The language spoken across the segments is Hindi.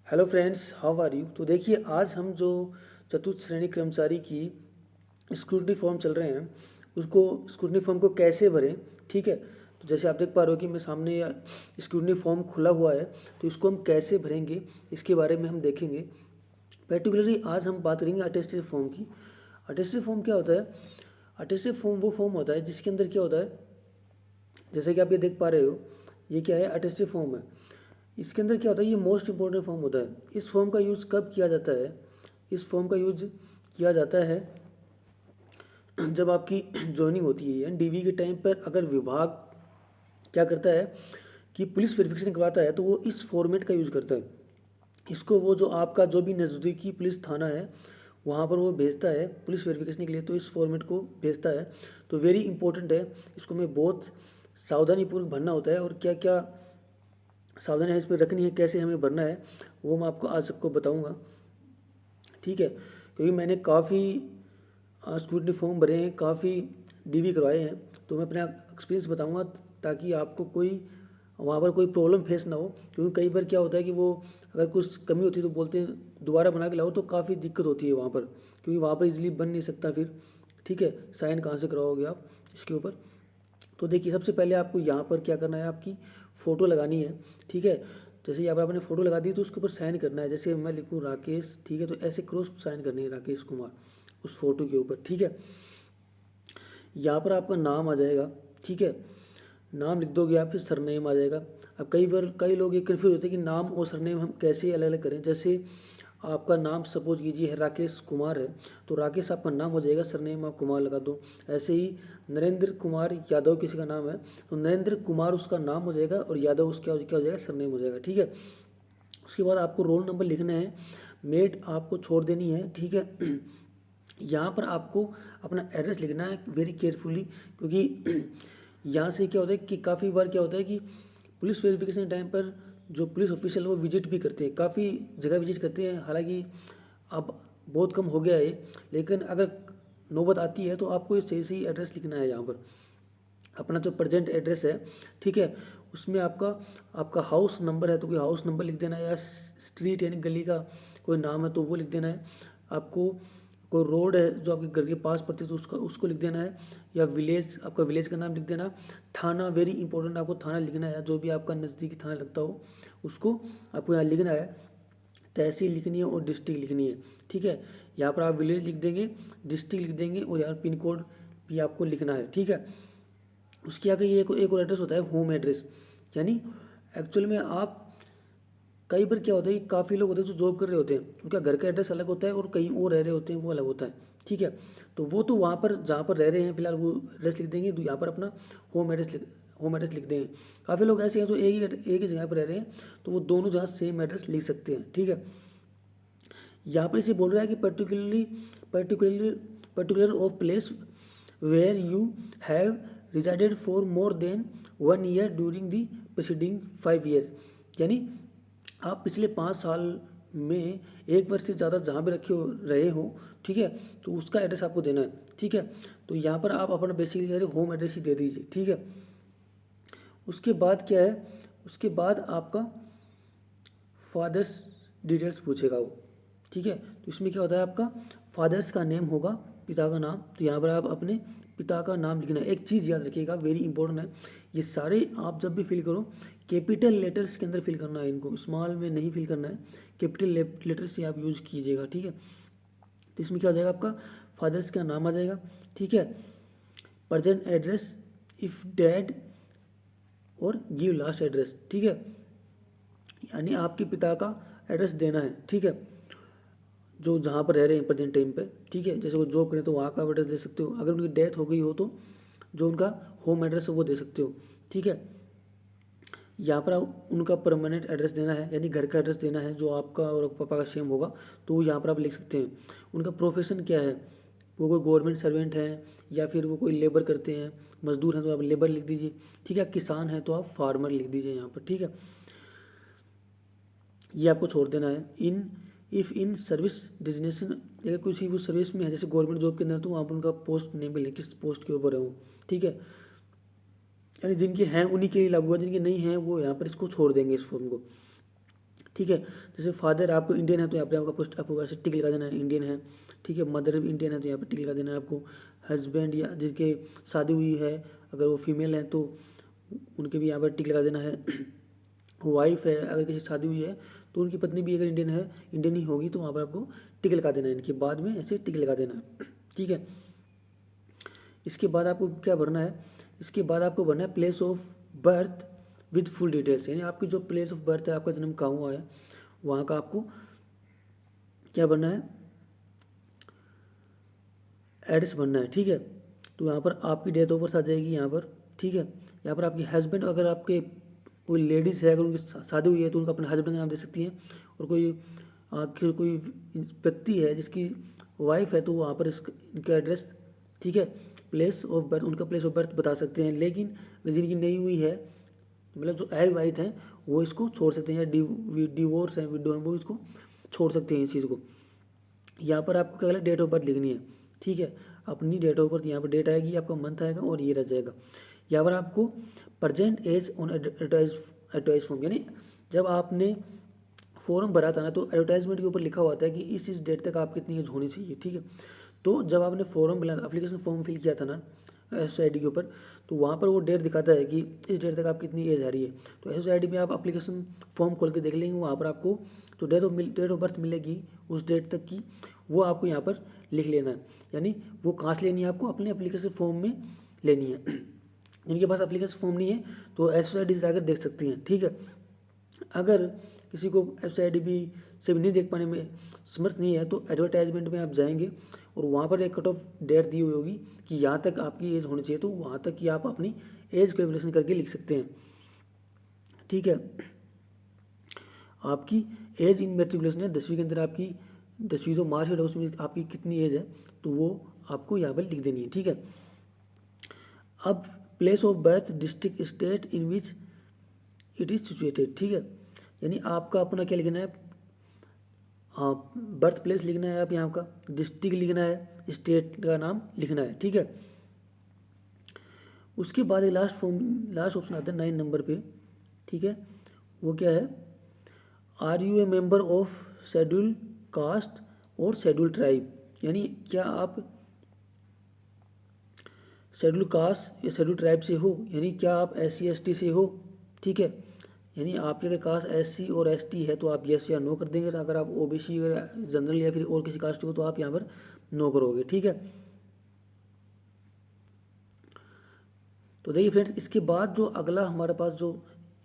Hello friends, how are you. तो देखिए, आज हम जो चतुर्थ श्रेणी कर्मचारी की स्क्रूटनी फॉर्म चल रहे हैं, उसको स्क्रूटनी फॉर्म को कैसे भरें। ठीक है, तो जैसे आप देख पा रहे हो कि मैं सामने स्क्रूटनी फॉर्म खुला हुआ है, तो इसको हम कैसे भरेंगे इसके बारे में हम देखेंगे। पर्टिकुलरली आज हम बात करेंगे अटेस्टेड फॉर्म की। अटेस्टेड फॉर्म क्या होता है? अटेस्टेड फॉर्म वो फॉर्म होता है जिसके अंदर क्या होता है, जैसे कि आप ये देख पा रहे हो, ये क्या है? अटेस्टेड फॉर्म है। इसके अंदर क्या होता है, ये मोस्ट इंपॉर्टेंट फॉर्म होता है। इस फॉर्म का यूज़ कब किया जाता है? इस फॉर्म का यूज किया जाता है जब आपकी ज्वाइनिंग होती है, यानी डीवी के टाइम पर अगर विभाग क्या करता है कि पुलिस वेरिफिकेशन करवाता है, तो वो इस फॉर्मेट का यूज़ करता है। इसको वो जो आपका जो भी नज़दीकी पुलिस थाना है, वहाँ पर वो भेजता है पुलिस वेरिफिकेशन के लिए, तो इस फॉर्मेट को भेजता है। तो वेरी इंपॉर्टेंट है, इसको हमें बहुत सावधानीपूर्वक भरना होता है। और क्या क्या सावधानी इस पर रखनी है, कैसे हमें भरना है, वो मैं आपको आज सबको बताऊंगा। ठीक है, क्योंकि मैंने काफ़ी स्क्रूटनी फॉर्म भरे हैं, काफ़ी डीवी करवाए हैं, तो मैं अपना एक्सपीरियंस बताऊंगा ताकि आपको कोई वहाँ पर कोई प्रॉब्लम फेस ना हो। क्योंकि कई बार क्या होता है कि वो अगर कुछ कमी होती है तो बोलते हैं दोबारा बना के लाओ, तो काफ़ी दिक्कत होती है वहाँ पर, क्योंकि वहाँ पर इजीली बन नहीं सकता फिर। ठीक है, साइन कहाँ से कराओगे आप इसके ऊपर। तो देखिए, सबसे पहले आपको यहाँ पर क्या करना है, आपकी फ़ोटो लगानी है। ठीक है, जैसे यहाँ पर आपने फ़ोटो लगा दी, तो उसके ऊपर साइन करना है। जैसे मैं लिखूँ राकेश, ठीक है, तो ऐसे क्रॉस साइन करनी है राकेश कुमार उस फोटो के ऊपर। ठीक है, यहाँ पर आपका नाम आ जाएगा। ठीक है, नाम लिख दोगे आप, फिर सरनेम आ जाएगा। अब कई बार कई लोग ये कन्फ्यूज होते हैं कि नाम और सरनेम हम कैसे अलग अलग करें। जैसे आपका नाम सपोज कीजिए है राकेश कुमार है, तो राकेश आपका नाम हो जाएगा, सरनेम आप कुमार लगा दो। ऐसे ही नरेंद्र कुमार यादव किसी का नाम है, तो नरेंद्र कुमार उसका नाम हो जाएगा, और यादव उसका क्या हो जाएगा, सरनेम हो जाएगा। ठीक है, उसके बाद आपको रोल नंबर लिखना है, मेट आपको छोड़ देनी है। ठीक है, यहाँ पर आपको अपना एड्रेस लिखना है वेरी केयरफुली, क्योंकि यहाँ से क्या होता है कि काफ़ी बार क्या होता है कि पुलिस वेरिफिकेशन टाइम पर जो पुलिस ऑफिशियल वो विजिट भी करते हैं, काफ़ी जगह विजिट करते हैं। हालांकि अब बहुत कम हो गया है, लेकिन अगर नौबत आती है तो आपको ये सही सही एड्रेस लिखना है यहाँ पर, अपना जो प्रेजेंट एड्रेस है। ठीक है, उसमें आपका आपका हाउस नंबर है तो कोई हाउस नंबर लिख देना है, या स्ट्रीट यानी गली का कोई नाम है तो वो लिख देना है। आपको कोई रोड है जो आपके घर के पास पड़ती है तो उसका उसको लिख देना है, या विलेज, आपका विलेज का नाम लिख देना। थाना वेरी इंपॉर्टेंट, आपको थाना लिखना है, जो भी आपका नज़दीकी थाना लगता हो उसको आपको यहाँ लिखना है। तहसील लिखनी है और डिस्ट्रिक्ट लिखनी है। ठीक है, यहाँ पर आप विलेज लिख देंगे, डिस्ट्रिक्ट लिख देंगे, और यहाँ पिन कोड भी आपको लिखना है। ठीक है, उसके आगे ये एक और एड्रेस होता है, होम एड्रेस। यानी एक्चुअल में आप कई बार क्या होता है कि काफ़ी लोग होते हैं जो जॉब कर रहे होते हैं, उनका घर का एड्रेस अलग होता है, और कहीं और रह रहे होते हैं वो अलग होता है। ठीक है, तो वो तो वहाँ पर जहाँ पर रह रहे हैं फिलहाल वो एड्रेस लिख देंगे, तो यहाँ पर अपना होम एड्रेस लिख देंगे। काफ़ी लोग ऐसे हैं जो एक ही जगह पर रह रहे हैं, तो वो दोनों जगह सेम एड्रेस लिख सकते हैं। ठीक है, यहाँ पर इसे बोल रहा है कि particular of place where you have resided for more than 1 year during the preceding 5 year. यानी आप पिछले 5 साल में 1 वर्ष से ज़्यादा जहाँ भी रहे हो। ठीक है, तो उसका एड्रेस आपको देना है। ठीक है, तो यहाँ पर आप अपना बेसिकली होम एड्रेस ही दे दीजिए। ठीक है, उसके बाद क्या है, उसके बाद आपका फादर्स डिटेल्स पूछेगा वो। ठीक है, तो इसमें क्या होता है, आपका फादर्स का नेम होगा, पिता का नाम, तो यहाँ पर आप अपने पिता का नाम लिखना है। एक चीज़ याद रखिएगा, वेरी इंपॉर्टेंट है, ये सारे आप जब भी फिल करो कैपिटल लेटर्स के अंदर फिल करना है, इनको स्मॉल में नहीं फिल करना है, कैपिटल लेटर्स से आप यूज़ कीजिएगा। ठीक है, तो इसमें क्या हो जाएगा, आपका फादर्स का नाम आ जाएगा। ठीक है, प्रेजेंट एड्रेस इफ़ डैड, और गिव लास्ट एड्रेस। ठीक है, यानी आपके पिता का एड्रेस देना है। ठीक है, जो जहाँ पर रह रहे हैं प्रेजेंट टाइम पे। ठीक है, जैसे वो जॉब करें तो वहाँ का एड्रेस दे सकते हो, अगर उनकी डेथ हो गई हो तो जो उनका होम एड्रेस है वो दे सकते हो। ठीक है, यहाँ पर उनका परमानेंट एड्रेस देना है, यानी घर का एड्रेस देना है जो आपका और पापा का सेम होगा, तो यहाँ पर आप लिख सकते हैं। उनका प्रोफेशन क्या है, वो कोई गवर्नमेंट सर्वेंट है, या फिर वो कोई लेबर करते हैं, मजदूर हैं तो आप लेबर लिख दीजिए। ठीक है, किसान है तो आप फार्मर लिख दीजिए यहाँ पर। ठीक है, ये आपको छोड़ देना है। इन सर्विस डिजिग्नेशन, अगर किसी वो सर्विस में है जैसे गवर्नमेंट जॉब के अंदर, तो वहाँ पर उनका पोस्ट नेम भी लें, किस पोस्ट के ऊपर है वो। ठीक है, यानी जिनके हैं उन्हीं के लिए लागू है, जिनके नहीं हैं वो यहाँ पर इसको छोड़ देंगे इस फॉर्म को। ठीक है। जैसे फादर आपको इंडियन है तो यहाँ पे आपका पोस्ट आपको वैसे टिक लगा देना है, इंडियन है। ठीक है, मदर भी इंडियन है तो यहाँ पे टिक लगा देना है आपको। हस्बैंड या जिसके शादी हुई है अगर वो फीमेल है तो उनके भी यहाँ पर टिक लगा देना है। वाइफ है अगर किसी शादी हुई है तो उनकी पत्नी भी अगर इंडियन है, इंडियन ही होगी तो वहाँ पर आपको टिक लगा देना है, इनके बाद में ऐसे टिक लगा देना है। ठीक है, इसके बाद आपको क्या भरना है, इसके बाद आपको भरना है place of birth with full details, यानी आपकी जो प्लेस ऑफ बर्थ है, आपका जन्म कहाँ हुआ है, वहाँ का आपको क्या भरना है, एड्रेस भरना है। ठीक है, तो यहाँ पर आपकी डेट ऑफ बर्थ आ जाएगी यहाँ पर। ठीक है, यहाँ पर आपके हस्बैंड, अगर आपके कोई लेडीज़ है अगर उनकी शादी हुई है तो उनका अपने हस्बैंड का नाम दे सकती हैं, और कोई व्यक्ति है जिसकी वाइफ है तो वहाँ पर इनका एड्रेस, ठीक है, प्लेस ऑफ बर्थ, उनका प्लेस ऑफ बर्थ बता सकते हैं। लेकिन जिनकी नहीं हुई है, मतलब जो अविवाहित हैं, वो इसको छोड़ सकते हैं, या डिवोर्स हैं, विडो हैं, वो इसको छोड़ सकते हैं इस चीज़ को। यहाँ पर आपको क्या डेट ऑफ बर्थ लिखनी है। ठीक है, अपनी डेट ऑफ बर्थ यहाँ पर डेट आएगी, आपका मंथ आएगा और ये रह जाएगा। यहाँ पर आपको present age on advertise form, यानी जब आपने फॉर्म भरा था ना तो एडवर्टाइजमेंट के ऊपर लिखा हुआ था कि इस डेट तक आप कितनी एज होनी चाहिए। ठीक है, तो जब आपने फॉर्म भरा, एप्लीकेशन फॉर्म फिल किया था ना SSID के ऊपर, तो वहाँ पर वो डेट दिखाता है कि इस डेट तक आप कितनी एज आ रही है। तो SSID में आप एप्लीकेशन फॉर्म खोल के देख लेंगे, वहाँ पर आपको जो डेट ऑफ बर्थ मिलेगी उस डेट तक की, वो आपको यहाँ पर लिख लेना है। यानी वो कहाँ से लेनी है, आपको अपने एप्लीकेशन फॉर्म में लेनी है। जिनके पास एप्लीकेशन फॉर्म नहीं है तो SSID से जाकर देख सकती हैं। ठीक है, अगर किसी को SSID भी से भी नहीं देख पाने में समर्थ नहीं है तो एडवर्टाइजमेंट में आप जाएंगे और वहाँ पर एक कट ऑफ डेट दी हुई होगी कि यहाँ तक आपकी एज होनी चाहिए, तो वहाँ तक की आप अपनी एज कैलकुलेशन करके लिख सकते हैं। ठीक है, आपकी एज इन मेट्रिकुलेशन है, 10वीं के अंदर आपकी 10वीं जो मार्कशीट है उसमें आपकी कितनी एज है तो वो आपको यहाँ पर लिख देनी है। ठीक है, अब place of birth, district, state in which it is situated. ठीक है, यानी आपका अपना क्या लिखना है, बर्थ प्लेस लिखना है, आप यहाँ का डिस्ट्रिक्ट लिखना है, स्टेट का नाम लिखना है। ठीक है, उसके बाद एक लास्ट ऑप्शन आता है 9 नंबर पे। ठीक है, वो क्या है, are you a member of schedule caste और शेड्यूल ट्राइब, यानी क्या आप शेड्यूल कास्ट या शेड्यूल ट्राइब से हो, यानी क्या आप SC ST से हो। ठीक है, यानी आपकी अगर कास्ट SC और ST है तो आप यस या नो कर देंगे, अगर आप OBC या जनरल या फिर और किसी कास्ट हो तो आप यहाँ पर नो करोगे। ठीक है, तो देखिए फ्रेंड्स, इसके बाद जो अगला हमारे पास जो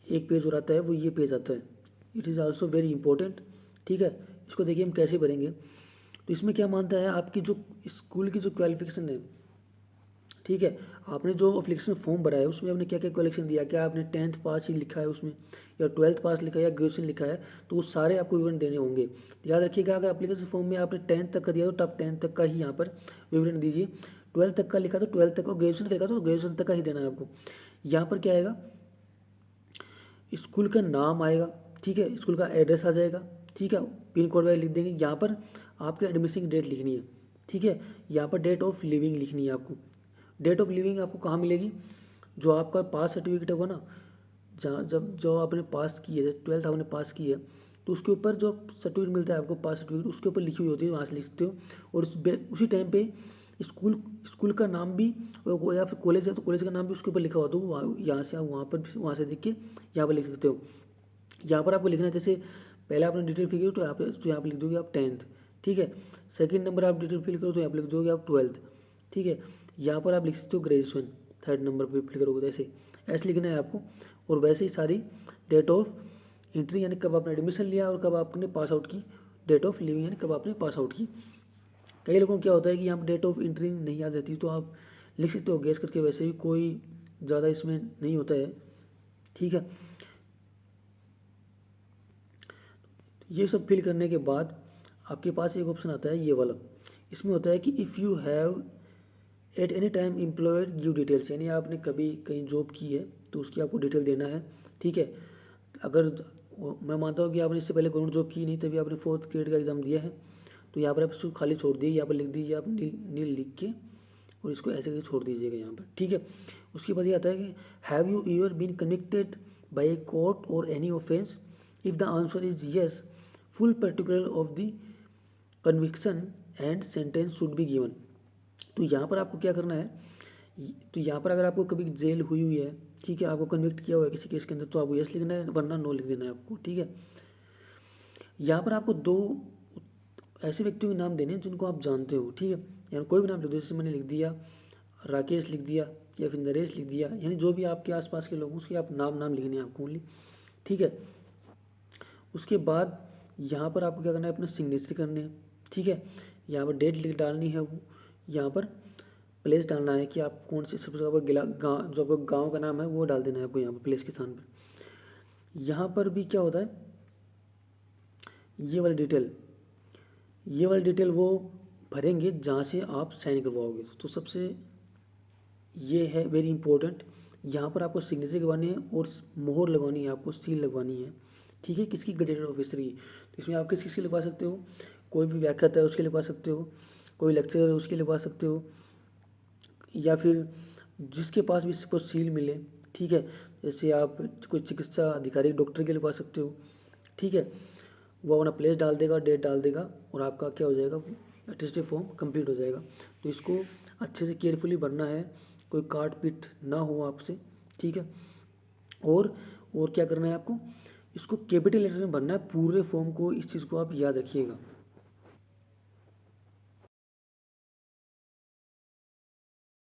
एक पेज और आता है वो ये पेज आता है, it is also very important. ठीक है, इसको देखिए हम कैसे भरेंगे। तो इसमें क्या मानता है, आपकी जो स्कूल की जो क्वालिफिकेशन है, ठीक है, आपने जो एप्लीकेशन फॉर्म भरा है उसमें आपने क्या क्या क्वालिफिकेशन दिया, क्या आपने 10th पास ही लिखा है उसमें, या 12th पास लिखा है, या ग्रेजुएशन लिखा है, तो वो सारे आपको विवरण देने होंगे। याद रखिएगा, अगर एप्लीकेशन फॉर्म में आपने 10th तक का दिया तो आप 10th तक का ही यहाँ पर विवरण दीजिए, 12th तक का लिखा तो 12th तक, और ग्रेजुएशन का लिखा तो ग्रेजुएशन तक का ही देना है आपको। यहाँ पर क्या आएगा, स्कूल का नाम आएगा, ठीक है, स्कूल का एड्रेस आ जाएगा, ठीक है, पिन कोड वाइज लिख देंगे। यहाँ पर आपके एडमिशन डेट लिखनी है। ठीक है, यहाँ पर डेट ऑफ लिविंग लिखनी है आपको। डेट ऑफ लिविंग आपको कहाँ मिलेगी, जो आपका पास सर्टिफिकेट होगा ना, जहाँ जब जो आपने पास की है, 12th आपने पास की है, तो उसके ऊपर जो सर्टिफिकेट मिलता है आपको, पास सर्टिफिकेट, उसके ऊपर लिखी हुई होती है, वहाँ से लिख सकते हो। और उसी टाइम पे स्कूल का नाम भी, या फिर कॉलेज है तो कॉलेज का नाम भी उसके ऊपर लिखा हुआ, तो यहाँ से आप वहाँ से देख के यहाँ पर लिख सकते हो। यहाँ पर आपको लिखना है, जैसे पहले आपने डिटेल फिल करो तो यहाँ पर लिख दोगे आप 10th। ठीक है, सेकंड नंबर आप डिटेल फिल करो तो यहाँ पर लिख दोगे आप 12th। ठीक है, यहाँ पर आप लिख सकते हो ग्रेजुएशन, 3rd नंबर पर फिल करोगे, ऐसे लिखना है आपको। और वैसे ही सारी डेट ऑफ एंट्री, यानी कब आपने एडमिशन लिया और कब आपने पास आउट की, डेट ऑफ लिविंग यानी कब आपने पास आउट की। कई लोगों को क्या होता है कि यहाँ पर डेट ऑफ एंट्री नहीं याद रहती, तो आप लिख सकते हो गेस करके, वैसे भी कोई ज़्यादा इसमें नहीं होता है। ठीक है, ये सब फिल करने के बाद आपके पास एक ऑप्शन आता है ये वाला, इसमें होता है कि if you have at any time employed give details, यानी आपने कभी कहीं जॉब की है तो उसकी आपको डिटेल देना है। ठीक है, अगर मैं मानता हूँ कि आपने इससे पहले गवर्नमेंट जॉब की नहीं, तभी आपने 4th ग्रेड का एग्ज़ाम दिया है, तो यहाँ पर आप इसको खाली छोड़ दिए, यहाँ पर लिख दीजिए आप नील लिख के, और इसको ऐसे करके छोड़ दीजिएगा यहाँ पर। ठीक है, उसके बाद ये आता है कि have you ever been convicted by a court और any offence if the answer is yes, full particular of the conviction and sentence should be given. तो यहाँ पर आपको क्या करना है, तो यहाँ पर अगर आपको कभी जेल हुई हुई है, ठीक है, आपको कन्विक्ट किया हुआ है किसी केस के अंदर, तो आपको यस लिखना है, वरना नो लिख देना है आपको, ठीक है। यहाँ पर आपको दो ऐसे व्यक्तियों के नाम देने हैं जिनको आप जानते हो, ठीक है, यानी कोई भी नाम लिख दो, जैसे मैंने लिख दिया राकेश लिख दिया या फिर नरेश लिख दिया, यानी जो भी आपके आसपास के लोग हैं उसके आप नाम लिखने हैं आपको ओनली, ठीक है। उसके बाद यहाँ पर आपको क्या करना है, अपना सिग्नेचर करने हैं, ठीक है। यहाँ पर डेट लिख डालनी है, वो यहाँ पर प्लेस डालना है कि आप कौन से सबसे आपका गाँव, जो आपका गाँव का नाम है वो डाल देना है आपको यहाँ पर प्लेस के स्थान पर। यहाँ पर भी क्या होता है, ये वाली डिटेल वो भरेंगे जहाँ से आप साइन करवाओगे। तो सबसे ये है वेरी इंपॉर्टेंट, यहाँ पर आपको सिग्नेचर करवानी है और मोहर लगवानी है, आपको सील लगवानी है, ठीक है, किसकी, गजेटेड ऑफिसर की। तो इसमें आप किस किसकी लिखवा सकते हो, कोई भी व्याख्याता है उसके लिखवा सकते हो, कोई लेक्चरर है उसके लिखवा सकते हो, या फिर जिसके पास भी सपोज सील मिले, ठीक है, जैसे आप कोई चिकित्सा अधिकारी डॉक्टर के लिखवा सकते हो, ठीक है। वो अपना प्लेस डाल देगा, डेट डाल देगा और आपका क्या हो जाएगा, अटेस्टेड फॉर्म कंप्लीट हो जाएगा। तो इसको अच्छे से केयरफुली भरना है, कोई काट पीट ना हो आपसे, ठीक है। और क्या करना है आपको, इसको कैपिटल लेटर में भरना है पूरे फॉर्म को, इस चीज़ को आप याद रखिएगा।